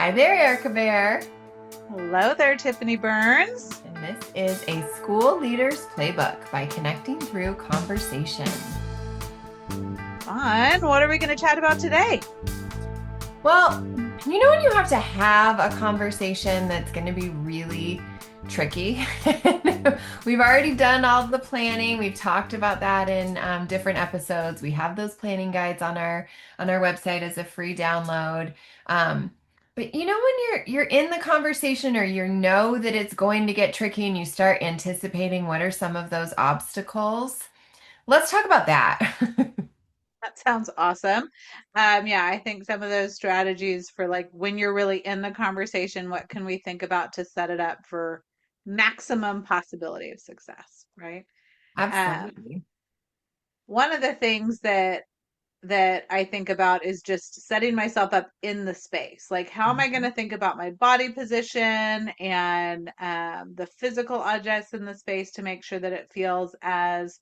Hi there, Erica Bear. Hello there, Tiffany Burns. And this is a school leader's playbook by connecting through conversation. Fun. What are we going to chat about today? Well, when you have to have a conversation that's going to be really tricky? We've already done all the planning. We've talked about that in different episodes. We have those planning guides on our website as a free download. Um, but when you're in the conversation or you know that it's going to get tricky and you start anticipating what are some of those obstacles, let's talk about that. That sounds awesome. Yeah, I think some of those strategies for like when you're really in the conversation, what can we think about to set it up for maximum possibility of success, right? Um, Absolutely. One of the things that I think about is just setting myself up in the space. Like, how am I going to think about my body position and the physical objects in the space to make sure that it feels as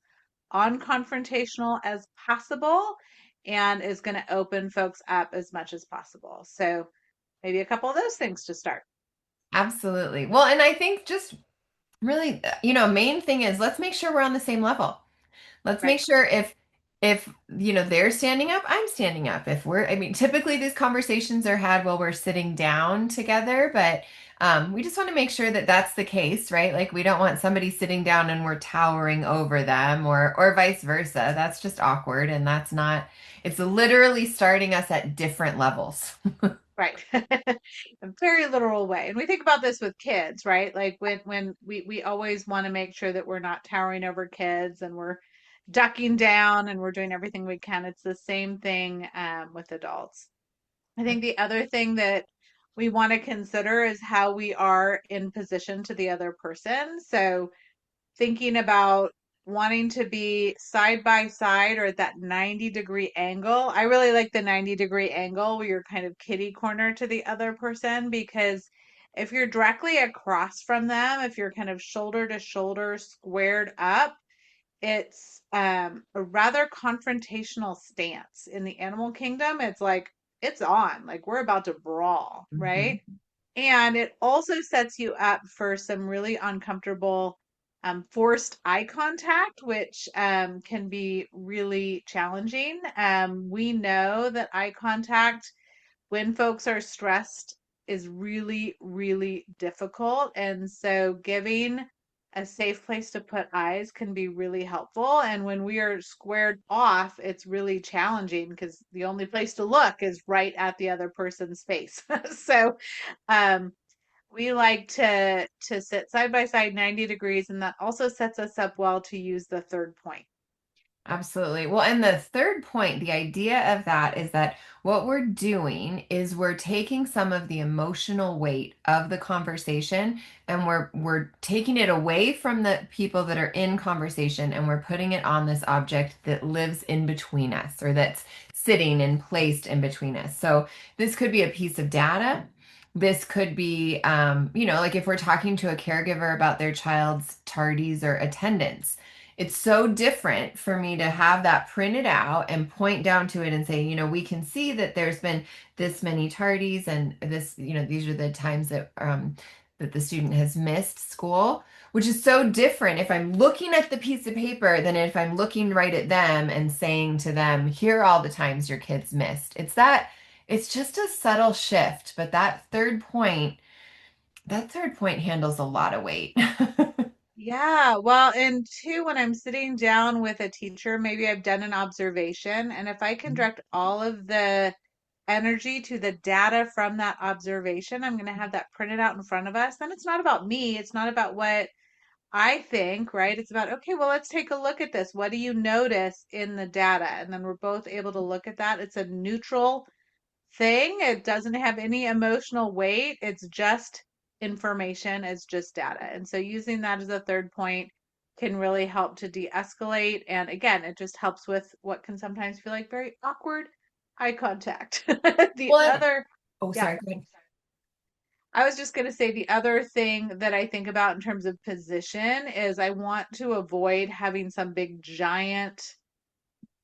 unconfrontational as possible and is going to open folks up as much as possible. So, maybe a couple of those things to start. Absolutely. Well, and I think just really, main thing is let's make sure we're on the same level. Let's make Right. sure if they're standing up, I'm standing up. I mean, typically these conversations are had while we're sitting down together, but we just want to make sure that that's the case, right? Like we don't want somebody sitting down and we're towering over them, or vice versa. That's just awkward, and that's not. It's literally starting us at different levels. Right. A very literal way. And we think about this with kids, right? Like when we always want to make sure that we're not towering over kids and we're ducking down and we're doing everything we can. It's the same thing with adults. I think the other thing that we want to consider is how we are in position to the other person. So thinking about wanting to be side by side or at that 90-degree angle. I really like the 90-degree angle where you're kind of kitty corner to the other person because if you're directly across from them, if you're kind of shoulder to shoulder squared up, it's a rather confrontational stance. In the animal kingdom, it's like it's on, like we're about to brawl, right? Mhm. And it also sets you up for some really uncomfortable forced eye contact, which can be really challenging. We know that eye contact when folks are stressed is really, really difficult. And so giving a safe place to put eyes can be really helpful. And when we are squared off, it's really challenging because the only place to look is right at the other person's face. So um, we like to sit side by side 90 degrees, and that also sets us up well to use the third point. Absolutely. Well, and the third point, the idea of that is that what we're doing is we're taking some of the emotional weight of the conversation and we're taking it away from the people that are in conversation and we're putting it on this object that lives in between us or that's sitting and placed in between us. So this could be a piece of data. This could be, like if we're talking to a caregiver about their child's tardies or attendance, it's so different for me to have that printed out and point down to it and say, we can see that there's been this many tardies and this, these are the times that the student has missed school, which is so different if I'm looking at the piece of paper than if I'm looking right at them and saying to them, here are all the times your kids missed. It's just a subtle shift, but that third point handles a lot of weight. Yeah, well, and two, when I'm sitting down with a teacher, maybe I've done an observation, and if I can direct all of the energy to the data from that observation, I'm going to have that printed out in front of us. Then it's not about me, it's not about what I think, right? It's about, okay, well, let's take a look at this. What do you notice in the data? And then we're both able to look at that. It's a neutral thing. It doesn't have any emotional weight. It's just information, it's just data. And so using that as a third point can really help to de-escalate. And again, it just helps with what can sometimes feel like very awkward eye contact. The Well, other, oh, yeah, sorry, go ahead. I was just going to say the other thing that I think about in terms of position is I want to avoid having some big giant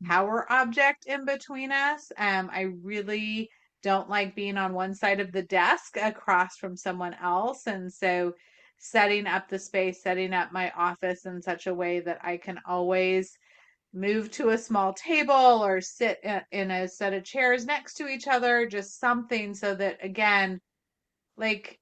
power object in between us. I really don't like being on one side of the desk across from someone else. And so setting up the space, setting up my office in such a way that I can always move to a small table or sit in a set of chairs next to each other, just something so that, again, like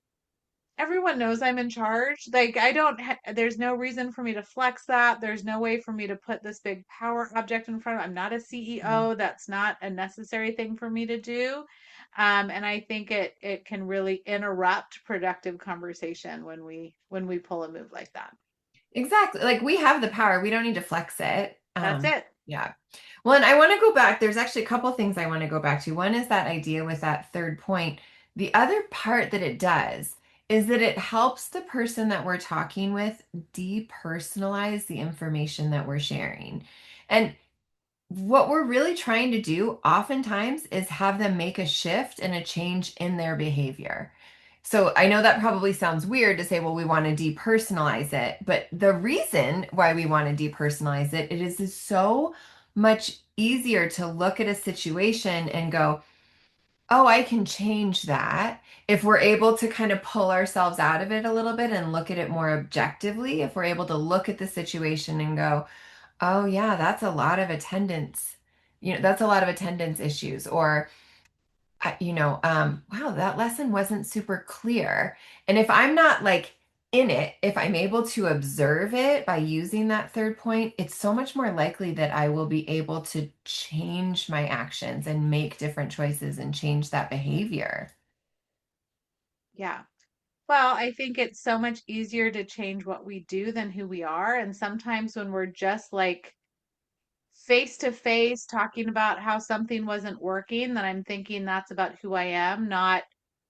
everyone knows I'm in charge. Like I don't there's no reason for me to flex that. There's no way for me to put this big power object in front of. I'm not a CEO. That's not a necessary thing for me to do. And I think it can really interrupt productive conversation when we pull a move like that. Exactly. Like we have the power. We don't need to flex it. That's it. Yeah. Well, and I want to go back. There's actually a couple things I want to go back to. One is that idea with that third point. The other part that it does is that it helps the person that we're talking with depersonalize the information that we're sharing. And what we're really trying to do oftentimes is have them make a shift and a change in their behavior. So I know that probably sounds weird to say, well, we want to depersonalize it, but the reason why we want to depersonalize it, it is so much easier to look at a situation and go, oh, I can change that. If we're able to kind of pull ourselves out of it a little bit and look at it more objectively, if we're able to look at the situation and go, oh yeah, that's a lot of attendance. That's a lot of attendance issues. Or, wow, that lesson wasn't super clear. And if I'm not like in it, if I'm able to observe it by using that third point, it's so much more likely that I will be able to change my actions and make different choices and change that behavior. Yeah. Well, I think it's so much easier to change what we do than who we are. And sometimes when we're just like face to face talking about how something wasn't working, then I'm thinking that's about who I am, not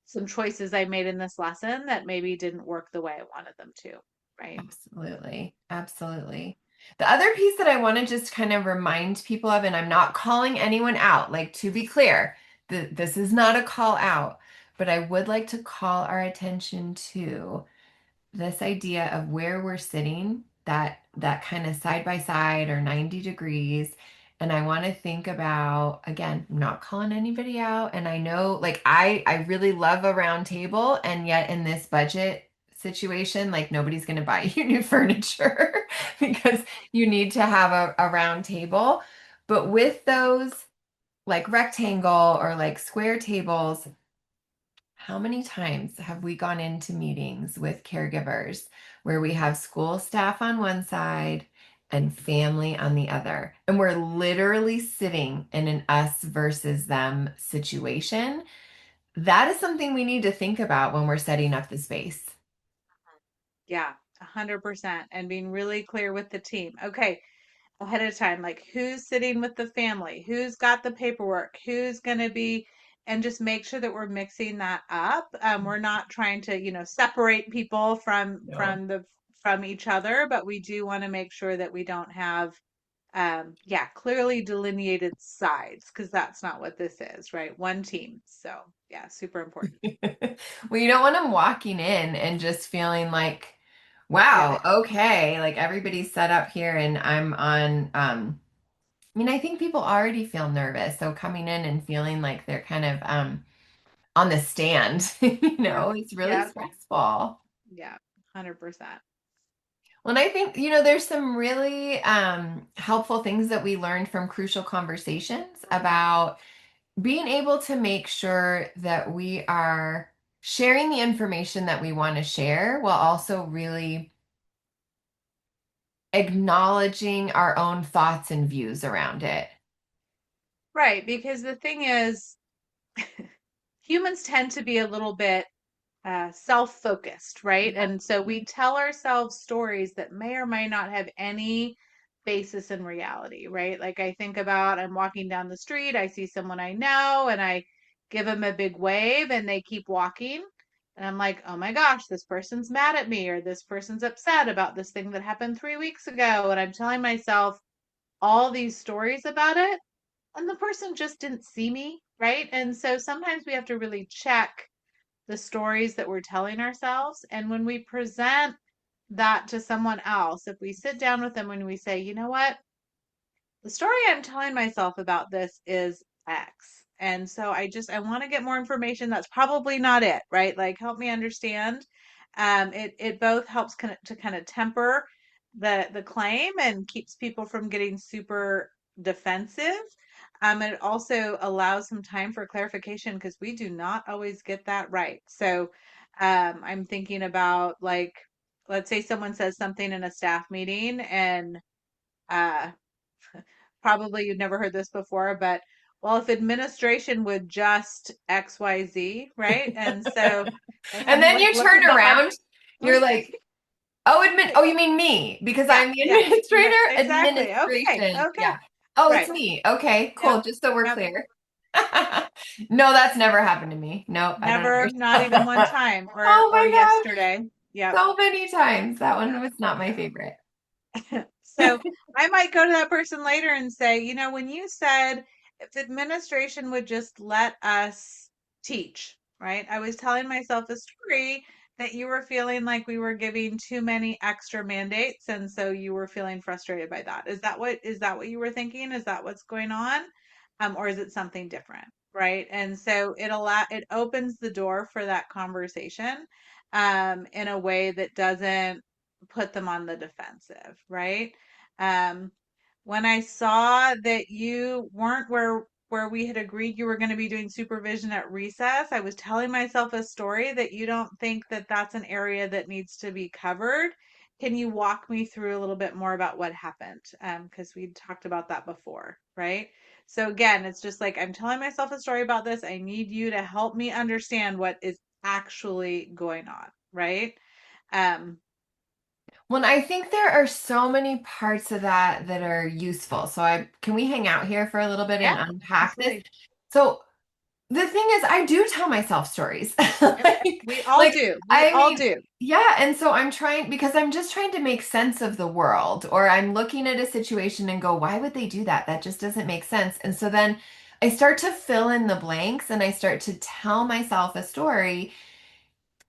some choices I made in this lesson that maybe didn't work the way I wanted them to. Right. Absolutely. Absolutely. The other piece that I want to just kind of remind people of, and I'm not calling anyone out, like to be clear, this is not a call out, but I would like to call our attention to this idea of where we're sitting, that kind of side by side or 90 degrees. And I want to think about, again, I'm not calling anybody out. And I know like I really love a round table, and yet in this budget situation, like nobody's going to buy you new furniture because you need to have a round table. But with those like rectangle or like square tables, how many times have we gone into meetings with caregivers where we have school staff on one side and family on the other? And we're literally sitting in an us versus them situation. That is something we need to think about when we're setting up the space. Yeah, 100%. And being really clear with the team. Okay, ahead of time, like who's sitting with the family, who's got the paperwork, who's going to be, and just make sure that we're mixing that up. We're not trying to, separate people No. from each other, but we do want to make sure that we don't have, yeah, clearly delineated sides because that's not what this is, right? One team. So yeah, super important. Well, you don't want them walking in and just feeling like, Yeah. wow, okay, like everybody's set up here and I'm on I mean, I think people already feel nervous. So coming in and feeling like they're kind of on the stand, Yep. it's really Yep. stressful. Yeah. 100%. Well, and I think, there's some really helpful things that we learned from crucial conversations about being able to make sure that we are sharing the information that we want to share while also really acknowledging our own thoughts and views around it. Right, because the thing is, humans tend to be a little bit self-focused, right? Yeah. And so we tell ourselves stories that may or may not have any basis in reality, right? Like I think about I'm walking down the street, I see someone I know, and I give them a big wave, and they keep walking. And I'm like, oh my gosh, this person's mad at me, or this person's upset about this thing that happened 3 weeks ago. And I'm telling myself all these stories about it, and the person just didn't see me, right? And so sometimes we have to really check the stories that we're telling ourselves. And when we present that to someone else, if we sit down with them and we say, you know what, the story I'm telling myself about this is X. And so I want to get more information. That's probably not it, right? Like help me understand. It both helps to kind of temper the claim and keeps people from getting super defensive. And it also allows some time for clarification because we do not always get that right. So I'm thinking about like, let's say someone says something in a staff meeting and uh, probably you've never heard this before, but well, if administration would just XYZ, right? And so it's And kind of then like you turn looking behind. around, you're like, oh, oh, you mean me because Yeah, I'm the yeah, administrator? right, exactly. Okay, Administration. okay, Yeah. Oh, it's right. me. Okay, Yep, cool. Just so we're yep. clear. No, that's never happened to me. No, I don't Never, not even one understand. time, Oh or my gosh, yesterday. Yep. so many times. That one was not my favorite. So I might go to that person later and say, you know, when you said if the administration would just let us teach, right? I was telling myself a story that you were feeling like we were giving too many extra mandates, and so you were feeling frustrated by that. Is that what you were thinking? Is that what's going on? Or is it something different? Right. And so it opens the door for that conversation in a way that doesn't put them on the defensive, right? Um, when I saw that you weren't where we had agreed you were going to be doing supervision at recess, I was telling myself a story that you don't think that that's an area that needs to be covered. Can you walk me through a little bit more about what happened? Because we talked about that before, right? So again, it's just like I'm telling myself a story about this. I need you to help me understand what is actually going on, right? Um, Well, I think there are so many parts of that that are useful. So I can we hang out here for a little bit and yeah, unpack this? absolutely. So the thing is, I do tell myself stories. Yep. Like, We all like, do. We I all mean, do. yeah, and so I'm trying because I'm just trying to make sense of the world, or I'm looking at a situation and go, why would they do that? That just doesn't make sense. And so then I start to fill in the blanks and I start to tell myself a story.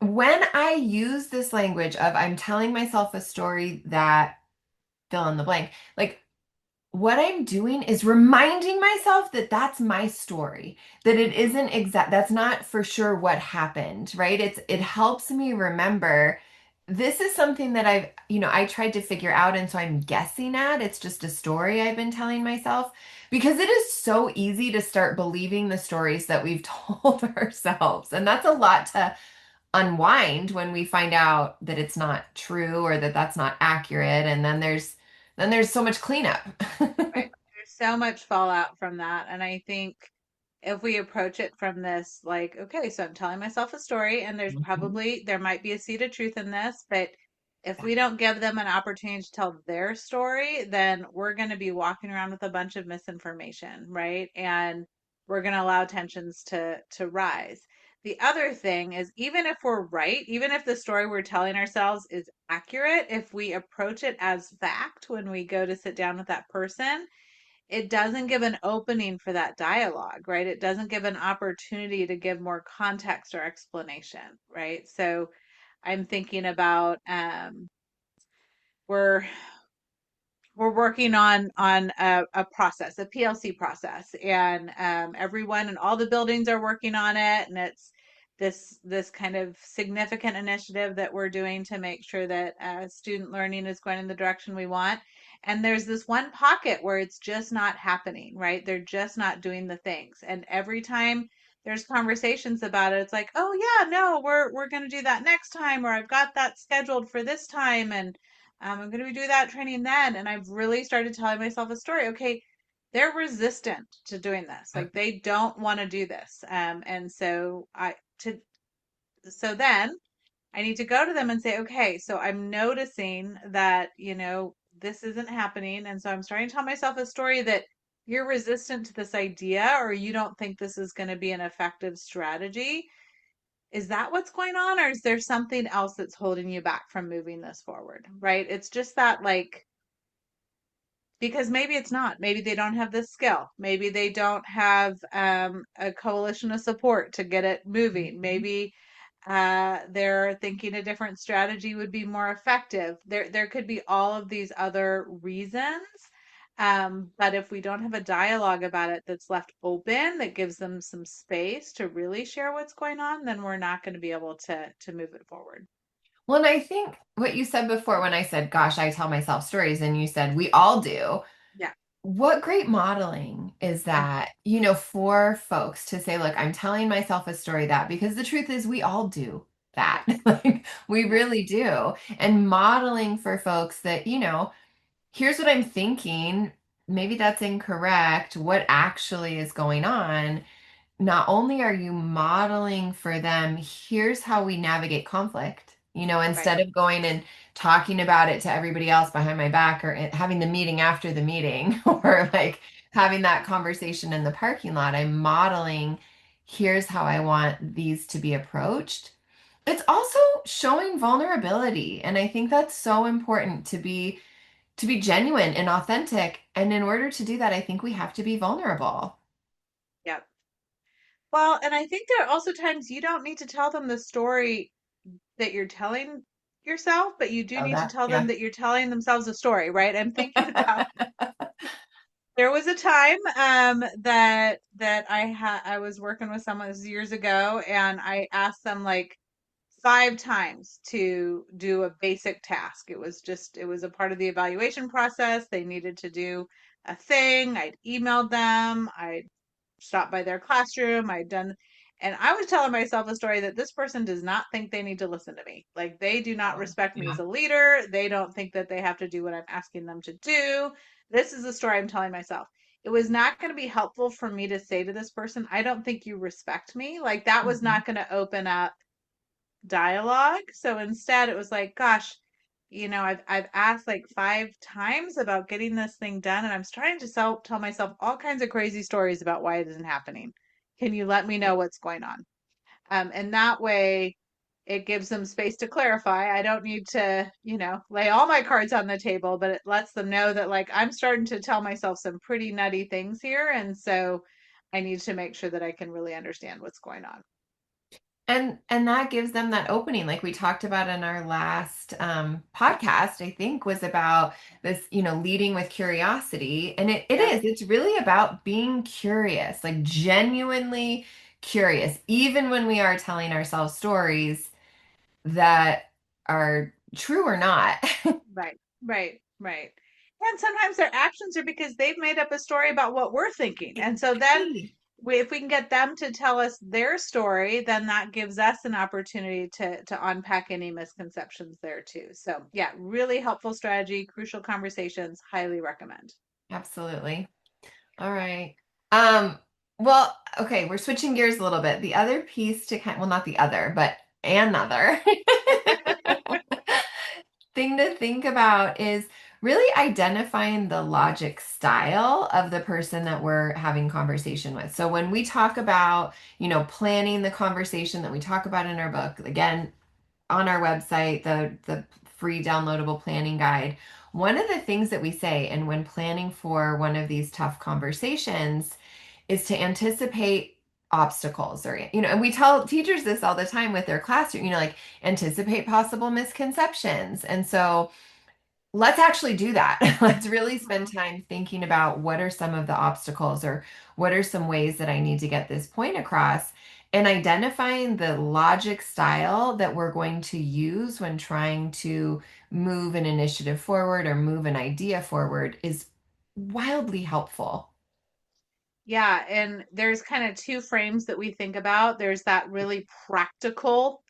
When I use this language of I'm telling myself a story that fill in the blank, like what I'm doing is reminding myself that that's my story, that it isn't exact, that's not for sure what happened, right? It helps me remember this is something that I tried to figure out, and so I'm guessing at. It's just a story I've been telling myself because it is so easy to start believing the stories that we've told ourselves. And that's a lot to unwind when we find out that it's not true or that that's not accurate. And then there's so much cleanup. Right. There's so much fallout from that. And I think if we approach it from this, like, okay, so I'm telling myself a story, and Mhm. there might be a seed of truth in this, but if we don't give them an opportunity to tell their story, then we're going to be walking around with a bunch of misinformation, right? And we're going to allow tensions to rise. The other thing is, even if we're right, even if the story we're telling ourselves is accurate, if we approach it as fact when we go to sit down with that person, it doesn't give an opening for that dialogue, right? It doesn't give an opportunity to give more context or explanation, right? So I'm thinking about we're we're working on a process, a PLC process, and everyone and all the buildings are working on it, and it's this kind of significant initiative that we're doing to make sure that student learning is going in the direction we want. And there's this one pocket where it's just not happening, right? They're just not doing the things, and every time there's conversations about it, it's like, oh yeah, no, we're going to do that next time, or I've got that scheduled for this time, and I'm going to be doing that training then. And I've really started telling myself a story. Okay, they're resistant to doing this. Like they don't want to do this. And so so then I need to go to them and say, okay, so I'm noticing that, this isn't happening. And so I'm starting to tell myself a story that you're resistant to this idea, or you don't think this is going to be an effective strategy. Is that what's going on, or is there something else that's holding you back from moving this forward? Right? It's just that, like, because maybe it's not. Maybe they don't have this skill. Maybe they don't have a coalition of support to get it moving. Mhm. Maybe they're thinking a different strategy would be more effective. There could be all of these other reasons. But if we don't have a dialogue about it that's left open, that gives them some space to really share what's going on, then we're not going to be able to move it forward. Well, and I think what you said before when I said, gosh, I tell myself stories, and you said we all do. Yeah. What great modeling is Hmm. that, for folks to say, look, I'm telling myself a story that, because the truth is we all do that. Yeah. Like we Yeah. really do. And modeling for folks that, here's what I'm thinking. Maybe that's incorrect. What actually is going on? Not only are you modeling for them, here's how we navigate conflict. Right. Instead of going and talking about it to everybody else behind my back or having the meeting after the meeting or like having that conversation in the parking lot, I'm modeling, here's how I want these to be approached. It's also showing vulnerability. And I think that's so important to be genuine and authentic. And in order to do that, I think we have to be vulnerable. Yeah. Well, and I think there are also times you don't need to tell them the story that you're telling yourself, but you do Oh, need to that, tell them yeah. that you're telling themselves a story, right? I'm thinking about there was a time that I was working with someone, this was years ago, and I asked them like 5 times to do a basic task. It was a part of the evaluation process. They needed to do a thing. I'd emailed them. I stopped by their classroom. I'd done, and I was telling myself a story that this person does not think they need to listen to me. Like they do not Oh, respect me yeah. as a leader. They don't think that they have to do what I'm asking them to do. This is the story I'm telling myself. It was not going to be helpful for me to say to this person, I don't think you respect me. Like that was Mhm. not going to open up dialogue. So instead it was like, gosh, I've asked like 5 times about getting this thing done, and I'm starting to tell myself all kinds of crazy stories about why it isn't happening. Can you let me know what's going on? And that way it gives them space to clarify. I don't need to, lay all my cards on the table, but it lets them know that like I'm starting to tell myself some pretty nutty things here. And so I need to make sure that I can really understand what's going on. And that gives them that opening, like we talked about in our last podcast, I think was about this, leading with curiosity. And it Yeah. is, it's really about being curious, like genuinely curious, even when we are telling ourselves stories that are true or not. Right, right, right. And sometimes their actions are because they've made up a story about what we're thinking. And so then Exactly. if we can get them to tell us their story, then that gives us an opportunity to unpack any misconceptions there too. So yeah, really helpful strategy, crucial conversations, highly recommend. Absolutely. All right. Um, well, okay, we're switching gears a little bit. The other piece to kind, well, not the other, but another thing to think about is really identifying the logic style of the person that we're having conversation with. So when we talk about, planning the conversation that we talk about in our book, again, on our website, the free downloadable planning guide, one of the things that we say, and when planning for one of these tough conversations, is to anticipate obstacles or and we tell teachers this all the time with their classroom, like anticipate possible misconceptions. And so let's actually do that. Let's really spend Mhm. time thinking about what are some of the obstacles or what are some ways that I need to get this point across, and identifying the logic style that we're going to use when trying to move an initiative forward or move an idea forward is wildly helpful. Yeah, and there's kind of two frames that we think about. There's that really practical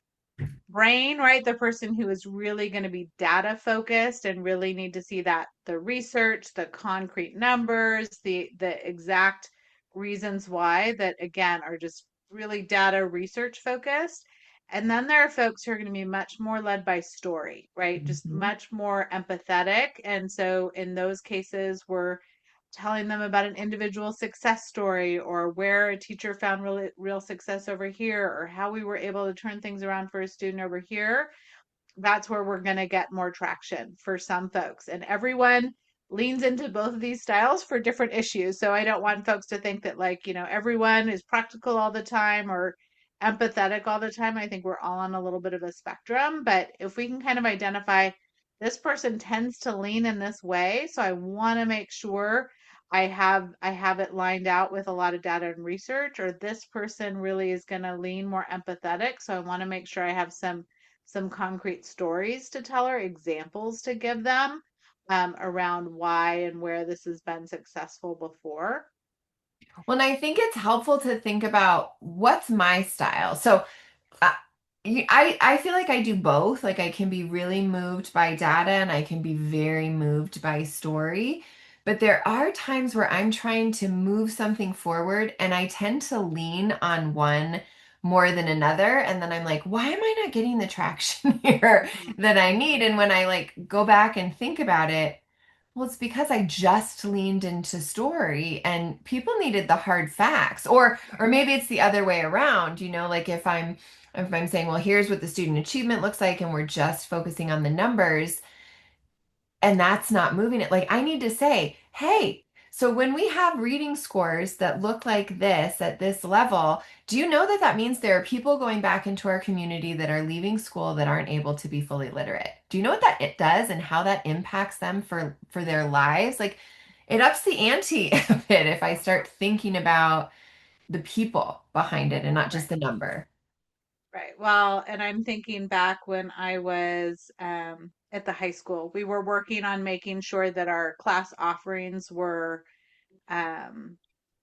brain, right? The person who is really going to be data focused and really need to see that the research, the concrete numbers, the exact reasons why that again are just really data research focused. And then there are folks who are going to be much more led by story, right? Just Mhm. much more empathetic. And so in those cases, we're telling them about an individual success story or where a teacher found real success over here or how we were able to turn things around for a student over here. That's where we're going to get more traction for some folks. And everyone leans into both of these styles for different issues. So I don't want folks to think that, like, everyone is practical all the time or empathetic all the time. I think we're all on a little bit of a spectrum. But if we can kind of identify this person tends to lean in this way, so I want to make sure I have it lined out with a lot of data and research, or this person really is going to lean more empathetic, so I want to make sure I have some concrete stories to tell her, examples to give them around why and where this has been successful before. Well, and I think it's helpful to think about what's my style. So uh, I feel like I do both. Like I can be really moved by data and I can be very moved by story. But there are times where I'm trying to move something forward and I tend to lean on one more than another. And then I'm like, why am I not getting the traction here Mhm. that I need? And when I like go back and think about it, well, it's because I just leaned into story and people needed the hard facts. Or maybe it's the other way around, like if I'm saying, well, here's what the student achievement looks like and we're just focusing on the numbers and that's not moving it. Like I need to say, hey, so when we have reading scores that look like this at this level, do you know that that means there are people going back into our community that are leaving school that aren't able to be fully literate? Do you know what that it does and how that impacts them for their lives? Like it ups the ante a bit if I start thinking about the people behind it and not just Right. the number. Right. Well, and I'm thinking back when I was at the high school, we were working on making sure that our class offerings were um,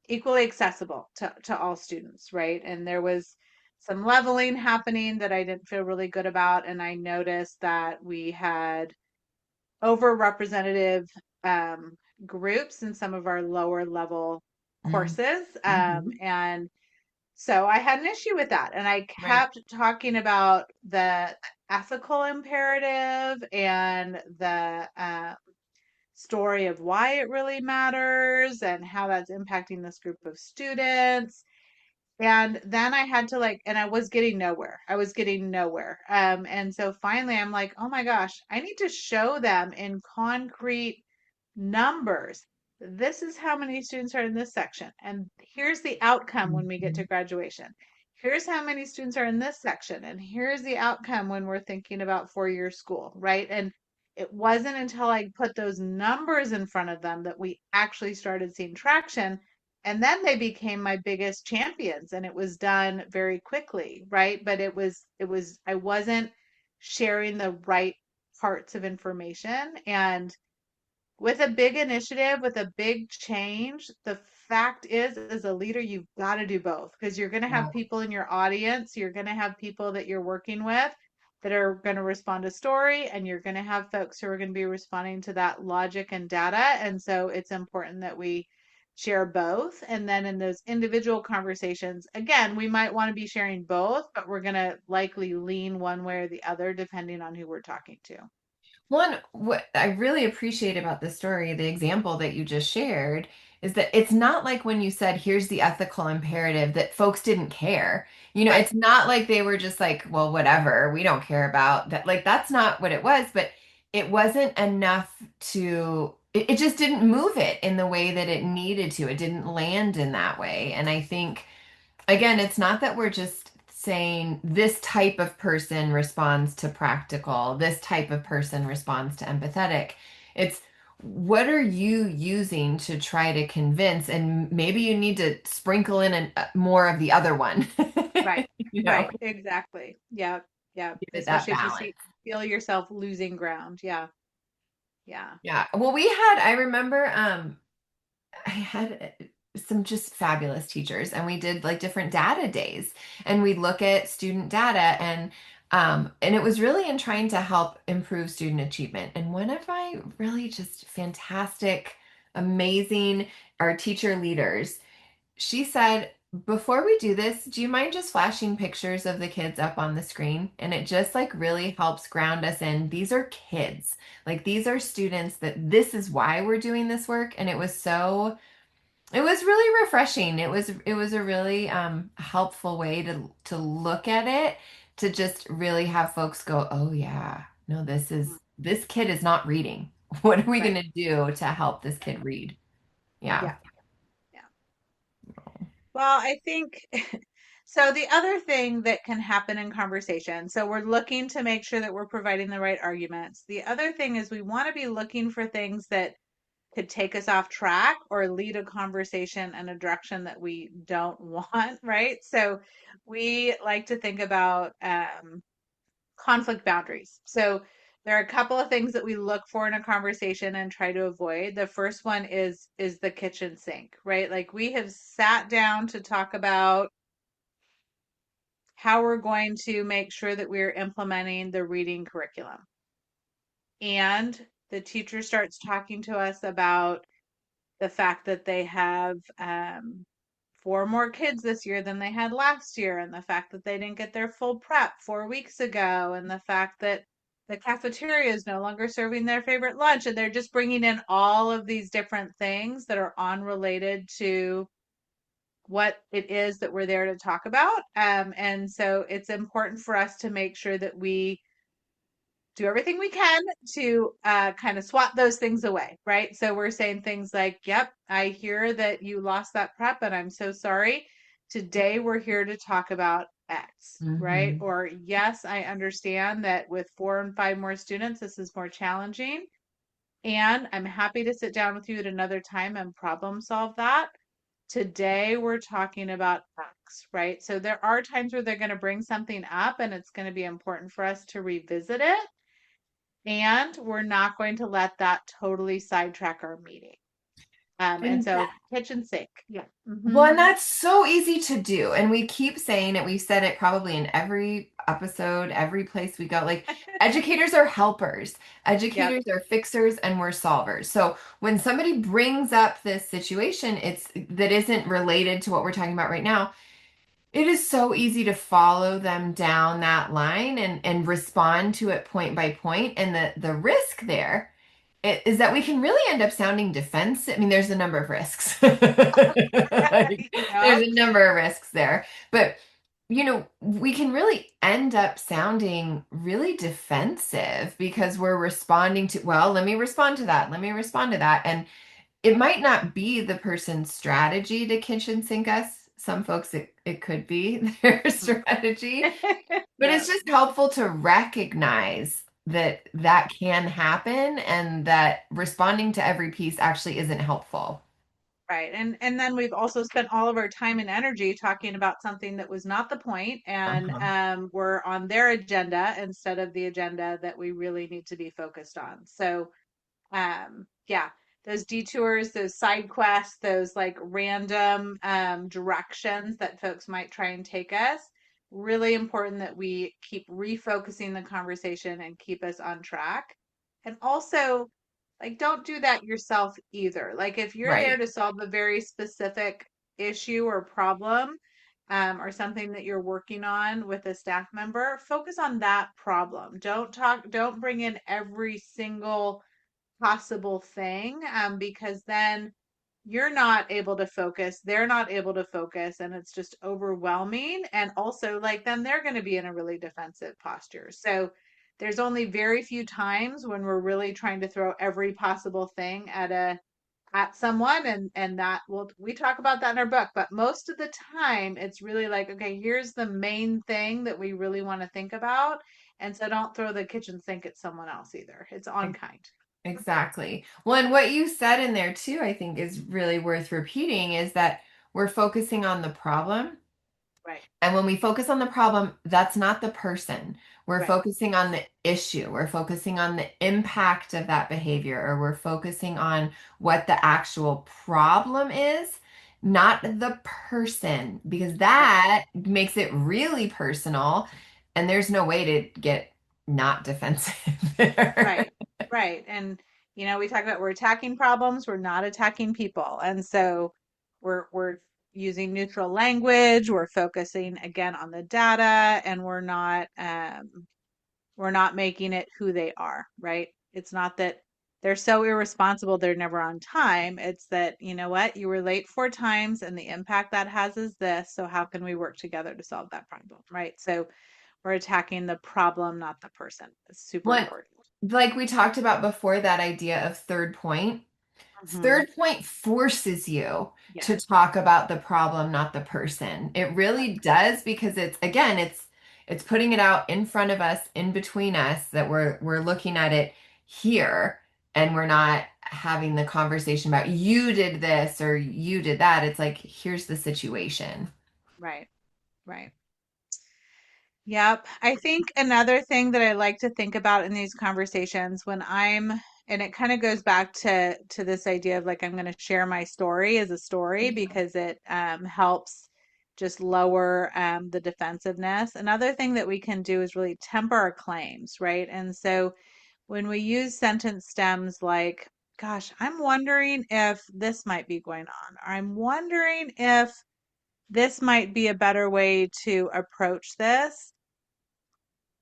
equally accessible to all students, right? And there was some leveling happening that I didn't feel really good about. And I noticed that we had overrepresentative um, groups in some of our lower level courses. Mm-hmm. And so I had an issue with that. And I Right. kept talking about the ethical imperative and the story of why it really matters and how that's impacting this group of students. And then I had to like, and I was getting nowhere. I was getting nowhere. And so finally I'm like, oh my gosh, I need to show them in concrete numbers. This is how many students are in this section. And here's the outcome when we get to Mhm. graduation. Here's how many students are in this section. And here's the outcome when we're thinking about 4 year school, right? And it wasn't until I put those numbers in front of them that we actually started seeing traction. And then they became my biggest champions and it was done very quickly, right? But I wasn't sharing the right parts of information. And with a big initiative, with a big change, the fact is, as a leader, you've got to do both because you're going to have Yeah. people in your audience, you're going to have people that you're working with that are going to respond to story, and you're going to have folks who are going to be responding to that logic and data. And so it's important that we share both. And then in those individual conversations, again, we might want to be sharing both, but we're going to likely lean one way or the other depending on who we're talking to. One, what I really appreciate about this story, the example that you just shared, is that it's not like when you said, here's the ethical imperative, that folks didn't care. Right, It's not like they were just like, well, whatever, we don't care about that. Like, that's not what it was, but it wasn't enough it just didn't move it in the way that it needed to. It didn't land in that way. And I think again, it's not that we're just saying this type of person responds to practical, this type of person responds to empathetic. It's what are you using to try to convince? And maybe you need to sprinkle in more of the other one, right, you know, right. Exactly. Yeah, yeah. give it that Especially if you balance. feel yourself losing ground. Yeah, yeah. Yeah. Well, I remember, I had some just fabulous teachers and we did like different data days and we'd look at student data and it was really in trying to help improve student achievement. And one of my really just fantastic, amazing, our teacher leaders, she said, before we do this, do you mind just flashing pictures of the kids up on the screen? And it just like really helps ground us in these are kids. Like these are students that this is why we're doing this work. And it was really refreshing. It was a really helpful way to look at it, to just really have folks go, "Oh yeah, no, Mhm. this kid is not reading. What are we Right. going to do to help this kid read?" Yeah. Yeah, yeah. Well, I think So the other thing that can happen in conversation, so we're looking to make sure that we're providing the right arguments. The other thing is we want to be looking for things that could take us off track or lead a conversation in a direction that we don't want, right? So we like to think about conflict boundaries. So there are a couple of things that we look for in a conversation and try to avoid. The first one is the kitchen sink, right? Like we have sat down to talk about how we're going to make sure that we're implementing the reading curriculum. And the teacher starts talking to us about the fact that they have four more kids this year than they had last year, and the fact that they didn't get their full prep 4 weeks ago, and the fact that the cafeteria is no longer serving their favorite lunch, and they're just bringing in all of these different things that are unrelated to what it is that we're there to talk about. And so it's important for us to make sure that we do everything we can to kind of swat those things away, right? So we're saying things like, yep, I hear that you lost that prep and I'm so sorry. Today we're here to talk about X, right? Hmm. Or, yes, I understand that with 4 and 5 more students, this is more challenging. And I'm happy to sit down with you at another time and problem solve that. Today we're talking about X, right? So there are times where they're going to bring something up and it's going to be important for us to revisit it. And we're not going to let that totally sidetrack our meeting. And And so kitchen sink. Yeah. Well, Hmm. and that's so easy to do. And we keep saying it. We've said it probably in every episode, every place we go. Like, educators are helpers, Yep. educators are fixers, and we're solvers. So when somebody brings up this situation, it's that isn't related to what we're talking about right now, it is so easy to follow them down that line and respond to it point by point. And the risk there is that we can really end up sounding defensive. I mean, there's a number of risks. Like, there's Yep. a number of risks there. But, we can really end up sounding really defensive because we're responding to, well, let me respond to that. Let me respond to that. And it might not be the person's strategy to kitchen sink us. Some folks, it could be their strategy, but it's Yep. just helpful to recognize that that can happen and that responding to every piece actually isn't helpful. Right. And then we've also spent all of our time and energy talking about something that was not the point, and Uh-huh. we're on their agenda instead of the agenda that we really need to be focused on. So yeah, those detours, those side quests, those like random directions that folks might try and take us, really important that we keep refocusing the conversation and keep us on track. And also, like, don't do that yourself either. Like, if you're there Right. to solve a very specific issue or problem, or something that you're working on with a staff member, focus on that problem. Don't bring in every single possible thing, because then you're not able to focus, they're not able to focus, and it's just overwhelming. And also, like, then they're going to be in a really defensive posture. So there's only very few times when we're really trying to throw every possible thing at someone, and that we talk about that in our book, but most of the time it's really like, okay, here's the main thing that we really want to think about. And so don't throw the kitchen sink at someone else either. It's unkind. Exactly. Well, and what you said in there too, I think is really worth repeating is that we're focusing on the problem. Right. And when we focus on the problem, that's not the person. We're Right. focusing on the issue. We're focusing on the impact of that behavior, or we're focusing on what the actual problem is, not the person, because Right. that makes it really personal. And there's no way to get not defensive there. Right. Right. And we talk about we're attacking problems, we're not attacking people. And so we're using neutral language, we're focusing again on the data, and we're not making it who they are, right? It's not that they're so irresponsible they're never on time. It's that, you know what, you were late 4 times and the impact that has is this. So how can we work together to solve that problem, right? So we're attacking the problem, not the person. It's super What, important. like we talked about before, that idea of third point. Hmm. Third point forces you to Yes, talk about the problem, not the person. It really that's does because it's again, it's putting it out in front of us, in between us, that we're looking at it here and we're not having the conversation about you did this or you did that. It's like, here's the situation. right, right. Yep. I think another thing that I like to think about in these conversations when and it kind of goes back to this idea of like I'm going to share my story as a story because it helps just lower the defensiveness. Another thing that we can do is really temper our claims, right? And so when we use sentence stems like, gosh, I'm wondering if this might be going on, or I'm wondering if this might be a better way to approach this,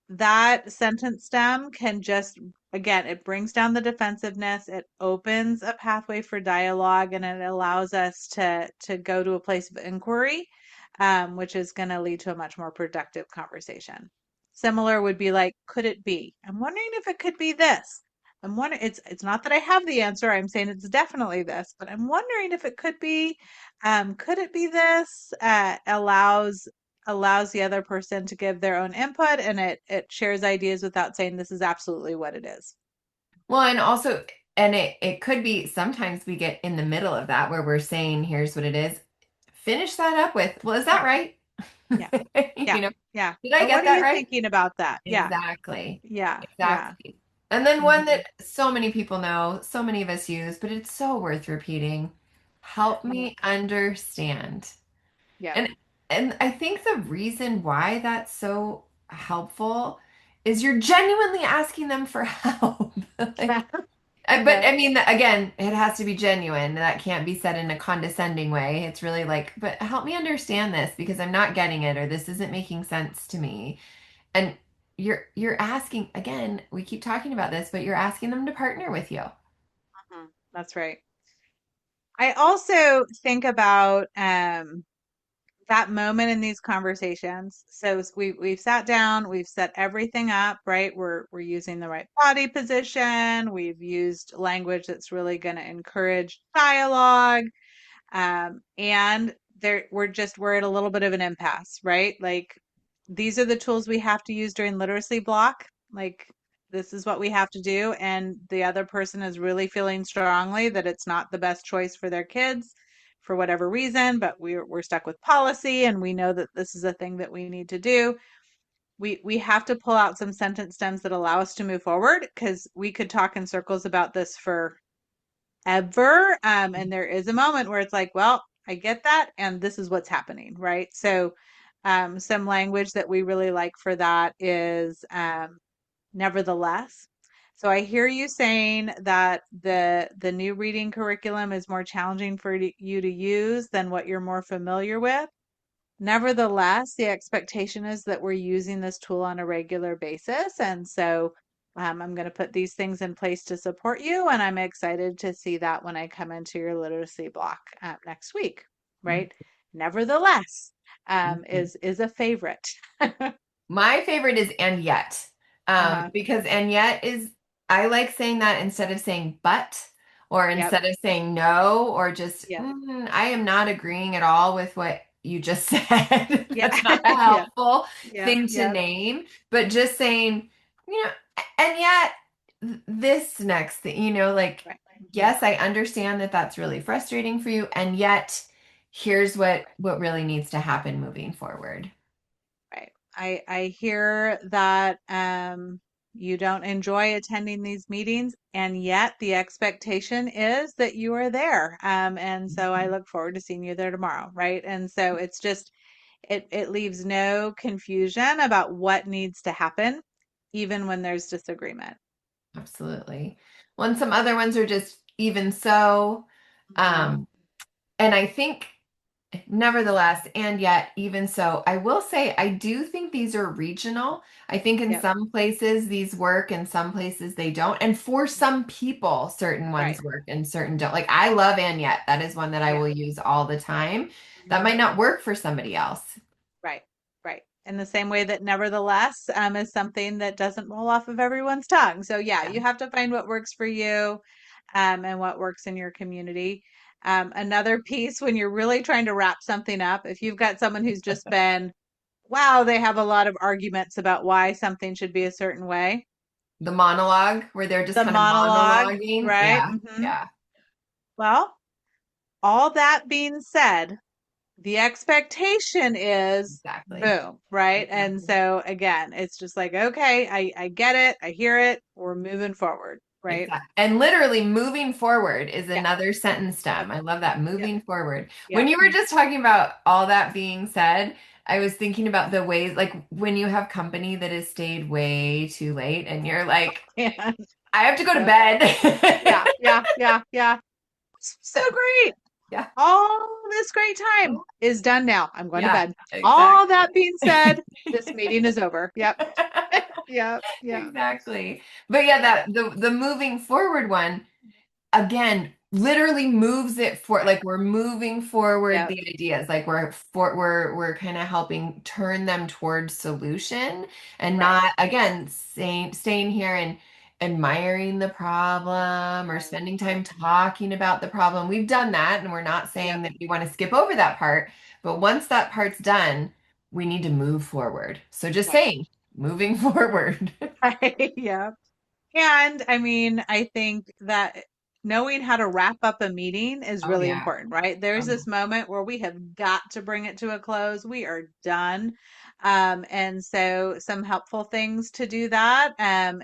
that sentence stem can just, again, it brings down the defensiveness, it opens a pathway for dialogue, and it allows us to go to a place of inquiry, which is going to lead to a much more productive conversation. Similar would be like, could it be? I'm wondering if it could be this. I'm wondering, it's not that I have the answer, I'm saying it's definitely this, but I'm wondering if it could it be this? Allows the other person to give their own input, and it shares ideas without saying this is absolutely what it is. Well, and also, and it could be sometimes we get in the middle of that where we're saying, here's what it is. Finish that up with, well, is that Yeah, right? yeah, You yeah, know, yeah. did I Or what get are that you right? thinking about that? Yeah, Exactly. yeah, yeah. Exactly. And then one Hmm. that so many people know, so many of us use, but it's so worth repeating. Help Hmm. me understand. Yep. And and I think the reason why that's so helpful is you're genuinely asking them for help. Like, but Yep. I mean, again, it has to be genuine. That can't be said in a condescending way. It's really like, but help me understand this because I'm not getting it or this isn't making sense to me. And you're asking, again, we keep talking about this, but you're asking them to partner with you. Hmm. That's right. I also think about that moment in these conversations. So we've sat down, we've set everything up, right? We're using the right body position. We've used language that's really going to encourage dialogue. And we're at a little bit of an impasse, right? Like these are the tools we have to use during literacy block. Like this is what we have to do, and the other person is really feeling strongly that it's not the best choice for their kids for whatever reason, but we're stuck with policy, and we know that this is a thing that we need to do. We have to pull out some sentence stems that allow us to move forward because we could talk in circles about this for ever. And there is a moment where it's like, well, I get that, and this is what's happening, right? So, some language that we really like for that is nevertheless. So I hear you saying that the new reading curriculum is more challenging for you to use than what you're more familiar with. Nevertheless, the expectation is that we're using this tool on a regular basis. And so I'm going to put these things in place to support you. And I'm excited to see that when I come into your literacy block next week, right? Nevertheless, Mhm. is a favorite. My favorite is and yet. Uh-huh. Because and yet is, I like saying that instead of saying but, or Yep. instead of saying no, or just, Yep. I am not agreeing at all with what you just said. Yeah. That's not a Yeah. helpful Yep. thing to Yep. name, but just saying, you know, and yet this next thing, like, Right. Hmm. yes, I understand that that's really frustrating for you, and yet here's what really needs to happen moving forward. Right. I hear that you don't enjoy attending these meetings, and yet the expectation is that you are there. And so I look forward to seeing you there tomorrow, right? And so it's just it leaves no confusion about what needs to happen, even when there's disagreement. Absolutely. Well, and some other ones are just even so. Hmm. Um, and I think, nevertheless, and yet, even so, I will say I do think these are regional. I think in Yep. some places these work, in some places they don't. And for some people, certain Right. ones work and certain don't. Like I love and yet. That is one that I Yeah. will use all the time. That Hmm. might not work for somebody else. Right. Right. In the same way that nevertheless is something that doesn't roll off of everyone's tongue. So yeah, Yeah. you have to find what works for you. and what works in your community. Another piece, when you're really trying to wrap something up, if you've got someone who's just been, wow, they have a lot of arguments about why something should be a certain way. The monologue where they're just The kind of monologue, monologuing. right? Yeah, yeah, Well, all that being said, the expectation is exactly. boom, right? And Exactly. so again, it's just like, okay, I get it, I hear it, we're moving forward, right? Exactly. And literally moving forward is Yeah, another sentence yep, stem. I love that. yep, Moving forward. When yep. you were just talking about all that being said, I was thinking about the ways, like when you have company that has stayed way too late and you're like, And I have to go to yep, yeah, bed. yeah, yeah, yeah. So great. Yeah. All this great time is done now. I'm going to Yeah, bed. All that exactly. being said, this meeting is over. Yep, yep, yep, Exactly. But yeah, yeah, the moving forward one again literally moves it for right. like we're moving forward Yep, the ideas like we're kind of helping turn them towards solution and right, not again staying here and admiring the problem or right, spending time right. talking about the problem. We've done that and we're not saying Yep, that we want to skip over that part, but once that part's done, we need to move forward. So just right, saying, moving forward. right. Yep. And I mean, I think that knowing how to wrap up a meeting is Oh really yeah. important, right? There's Oh yeah. this moment where we have got to bring it to a close. We are done. And so some helpful things to do that,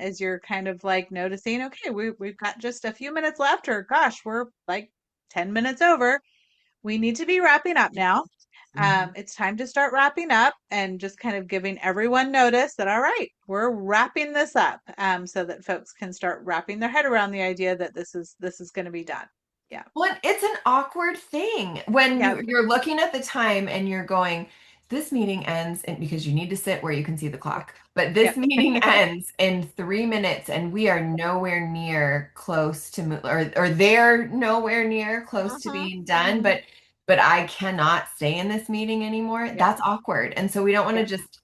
is you're kind of like noticing, okay, we've got just a few minutes left, or gosh, we're like 10 minutes over. We need to be wrapping up now. Mhm. It's time to start wrapping up and just kind of giving everyone notice that, all right, we're wrapping this up, so that folks can start wrapping their head around the idea that this is going to be done. Yeah. Well, it's an awkward thing when Yep. you're looking at the time and you're going, this meeting ends and because you need to sit where you can see the Yep. clock. But this Yep. meeting ends in 3 minutes and we are nowhere near close to or they're nowhere near close to Hmm. being done. Hmm. But I cannot stay in this meeting anymore. Yep. That's awkward. And so we don't want to Yep. just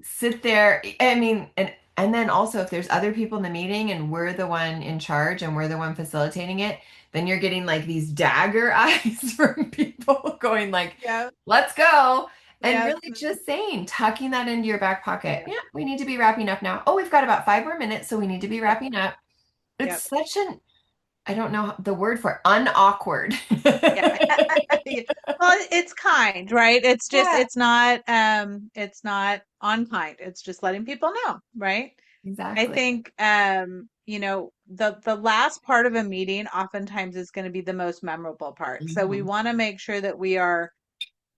sit there. I mean, and then also if there's other people in the meeting and we're the one in charge and we're the one facilitating it, then you're getting like these dagger eyes from people going like, Yep. let's go. And Yep. really just saying, tucking that into your back pocket. Yep. Yeah, we need to be wrapping up now. Oh, we've got about 5 more minutes, so we need to be Yep. wrapping up. It's Yep. such an, I don't know the word for it, unawkward. Yeah. Yeah. Well, it's kind, right? It's just Yeah, it's not unkind. It's just letting people know, right? I exactly. think the last part of a meeting oftentimes is going to be the most memorable part. So we Mhm. want to make sure that we are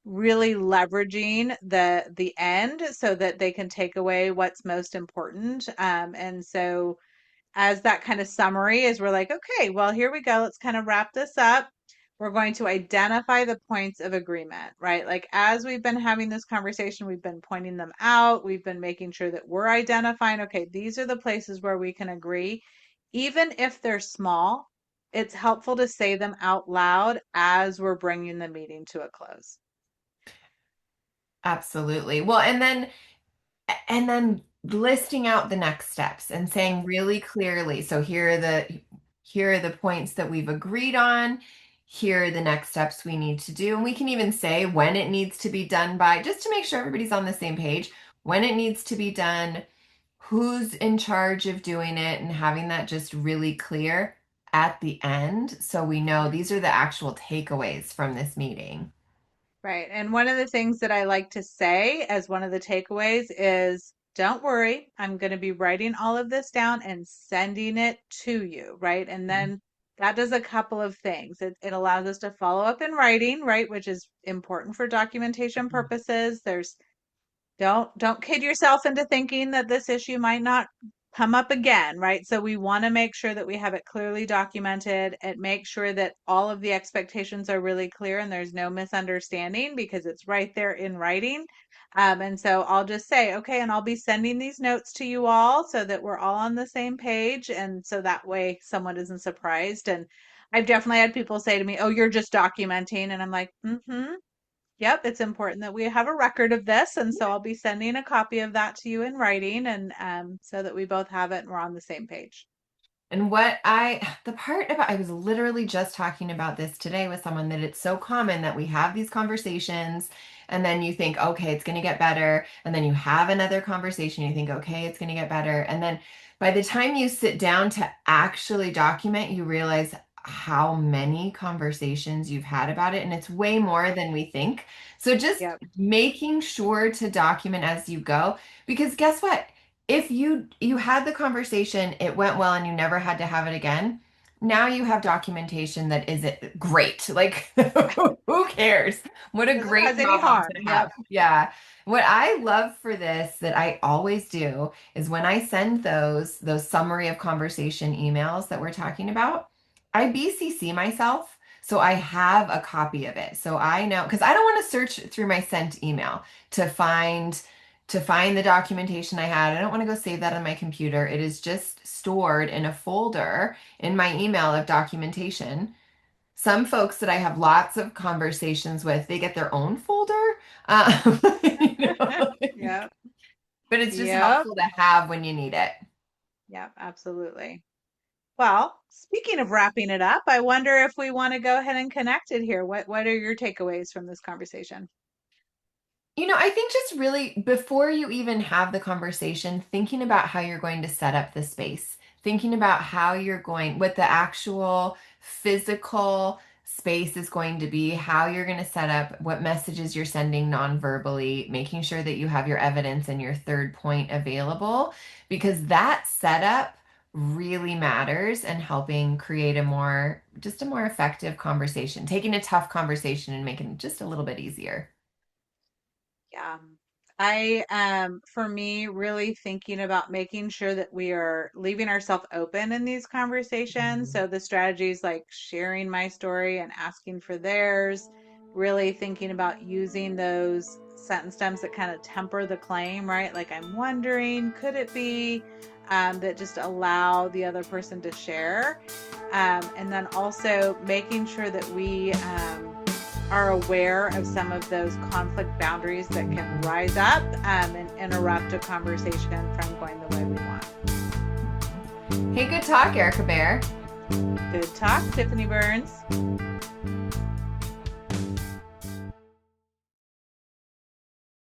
really leveraging the end so that they can take away what's most important. And so as that kind of summary is we're like, okay, well, here we go. Let's kind of wrap this up. We're going to identify the points of agreement, right? Like as we've been having this conversation, we've been pointing them out. We've been making sure that we're identifying, okay, these are the places where we can agree. Even if they're small, it's helpful to say them out loud as we're bringing the meeting to a close. Absolutely. Well, and then listing out the next steps and Yeah, saying really clearly, so here are the points that we've agreed on. Here are the next steps we need to do. And we can even say when it needs to be done by, just to make sure everybody's on the same page, when it needs to be done, who's in charge of doing it, and having that just really clear at the end so we know right. these are the actual takeaways from this meeting. Right. And one of the things that I like to say as one of the takeaways is don't worry, I'm going to be writing all of this down and sending it to you, right? And then that does a couple of things. It allows us to follow up in writing, right? Which is important for documentation purposes. Don't kid yourself into thinking that this issue might not come up again, right? So we want to make sure that we have it clearly documented and make sure that all of the expectations are really clear and there's no misunderstanding because it's right there in writing. And so I'll just say, okay, and I'll be sending these notes to you all so that we're all on the same page. And so that way someone isn't surprised. And I've definitely had people say to me, oh, you're just documenting. And I'm like, mm-hmm. Yep, it's important that we have a record of this, and so I'll be sending a copy of that to you in writing, and so that we both have it and we're on the same page. And the part about, I was literally just talking about this today with someone that it's so common that we have these conversations and then you think, okay, it's going to get better. And then you have another conversation, you think, okay, it's going to get better. And then by the time you sit down to actually document, you realize how many conversations you've had about it. And it's way more than we think. So just Yep. making sure to document as you go, because guess what? If you had the conversation, it went well and you never had to have it again, now you have documentation that isn't great. Like who cares? What a Doesn't great cause any problem harm. to Yep. have. Yeah. What I love for this that I always do is when I send those summary of conversation emails that we're talking about, I BCC myself so I have a copy of it. So I know because I don't want to search through my sent email to find the documentation I had. I don't want to go save that on my computer. It is just stored in a folder in my email of documentation. Some folks that I have lots of conversations with, they get their own folder. You know, Yep. but it's just Yep. helpful to have when you need it. Yep. Absolutely. Well, speaking of wrapping it up, I wonder if we want to go ahead and connect it here. What are your takeaways from this conversation? I think just really before you even have the conversation, thinking about how you're going to set up the space, thinking about how you're going, what the actual physical space is going to be, how you're going to set up, what messages you're sending non-verbally, making sure that you have your evidence and your third point available, because that setup really matters and helping create just a more effective conversation, taking a tough conversation and making it just a little bit easier. Yeah. For me, really thinking about making sure that we are leaving ourselves open in these conversations. So the strategies like sharing my story and asking for theirs, really thinking about using those sentence stems that kind of temper the claim, right? Like, I'm wondering, could it be that just allow the other person to share? And then also making sure that we, are aware of some of those conflict boundaries that can rise up and interrupt a conversation from going the way we want. Hey, good talk, Erica Bear. Good talk, Tiffany Burns.